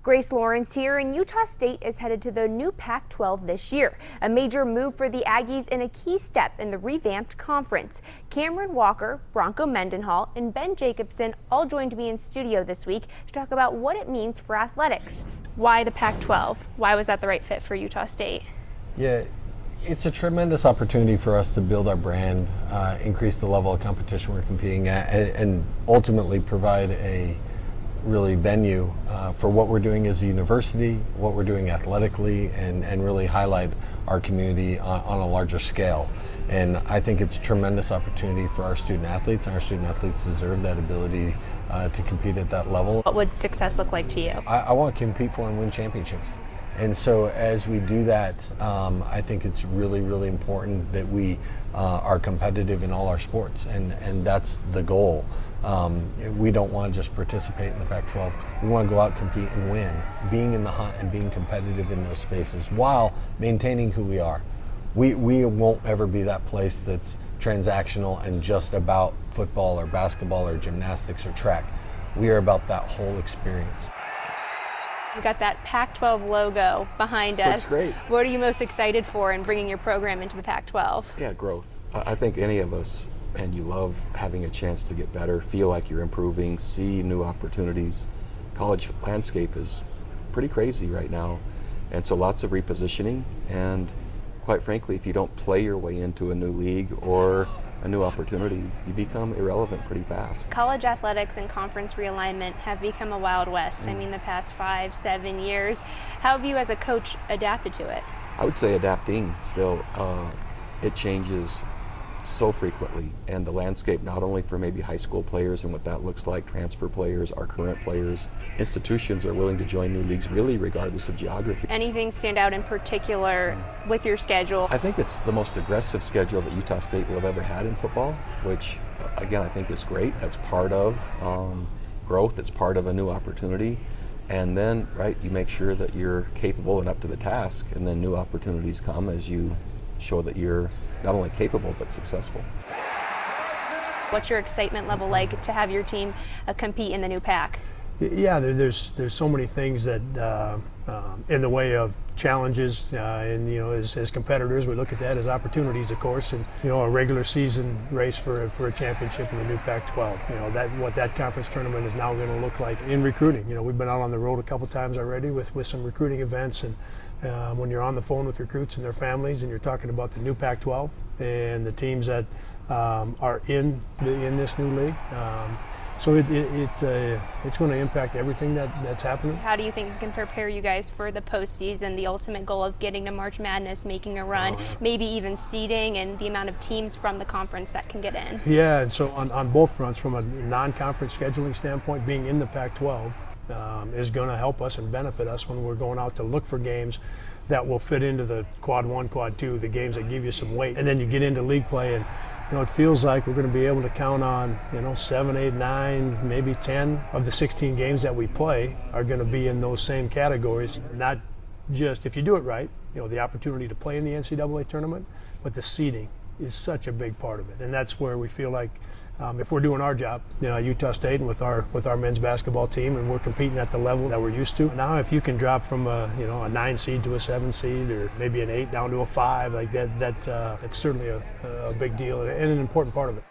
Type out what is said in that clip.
Grace Lawrence here, and Utah State is headed to the new Pac-12 this year. A major move for the Aggies and a key step in the revamped conference. Cameron Walker, Bronco Mendenhall, and Ben Jacobson all joined me in studio this week to talk about what it means for athletics. Why the Pac-12? Why was that the right fit for Utah State? Yeah, it's a tremendous opportunity for us to build our brand, increase the level of competition we're competing at, and ultimately provide a really venue for what we're doing as a university, what we're doing athletically, and really highlight our community on a larger scale. And I think it's a tremendous opportunity for our student athletes, and our student athletes deserve that ability to compete at that level. What would success look like to you? I want to compete for and win championships. And so as we do that, I think it's really, really important that we are competitive in all our sports, and that's the goal. We don't want to just participate in the Pac-12. We want to go out, compete, and win, being in the hunt and being competitive in those spaces while maintaining who we are. We won't ever be that place that's transactional and just about football or basketball or gymnastics or track. We are about that whole experience. We've got that Pac-12 logo behind us. Looks great. What are you most excited for in bringing your program into the Pac-12? Yeah, growth. I think any of us, and you love having a chance to get better, feel like you're improving, see new opportunities. College landscape is pretty crazy right now, and so lots of repositioning, and quite frankly, if you don't play your way into a new league or a new opportunity, you become irrelevant pretty fast. College athletics and conference realignment have become a Wild West. I mean, the past 5-7 years. How have you as a coach adapted to it? I would say adapting still. It changes so frequently, and the landscape not only for maybe high school players and what that looks like, transfer players, our current players, institutions are willing to join new leagues really regardless of geography. Anything stand out in particular with your schedule? I think it's the most aggressive schedule that Utah State will have ever had in football, which again I think is great. That's part of growth, it's part of a new opportunity, and then you make sure that you're capable and up to the task, and then new opportunities come as you show that you're not only capable but successful. What's your excitement level like to have your team compete in the new Pac? Yeah, there's so many things that in the way of challenges, and as competitors, we look at that as opportunities, of course, and a regular season race for a championship in the new Pac-12. What that conference tournament is now going to look like in recruiting. We've been out on the road a couple times already with some recruiting events, and when you're on the phone with recruits and their families, and you're talking about the new Pac-12 and the teams that are in this new league. So it's going to impact everything that's happening. How do you think it can prepare you guys for the postseason, the ultimate goal of getting to March Madness, making a run, maybe even seeding, and the amount of teams from the conference that can get in? Yeah, and so on both fronts, from a non-conference scheduling standpoint, being in the Pac-12 is going to help us and benefit us when we're going out to look for games that will fit into the quad 1, quad 2, the games that give you some weight. And then you get into league play, and it feels like we're going to be able to count on 7, 8, 9, maybe 10 of the 16 games that we play are going to be in those same categories. Not just, if you do it right, the opportunity to play in the NCAA tournament, but the seeding is such a big part of it. And that's where we feel like if we're doing our job, Utah State and with our men's basketball team, and we're competing at the level that we're used to. Now, if you can drop from a 9 seed to a 7 seed, or maybe an 8 down to a 5, like that's certainly a big deal and an important part of it.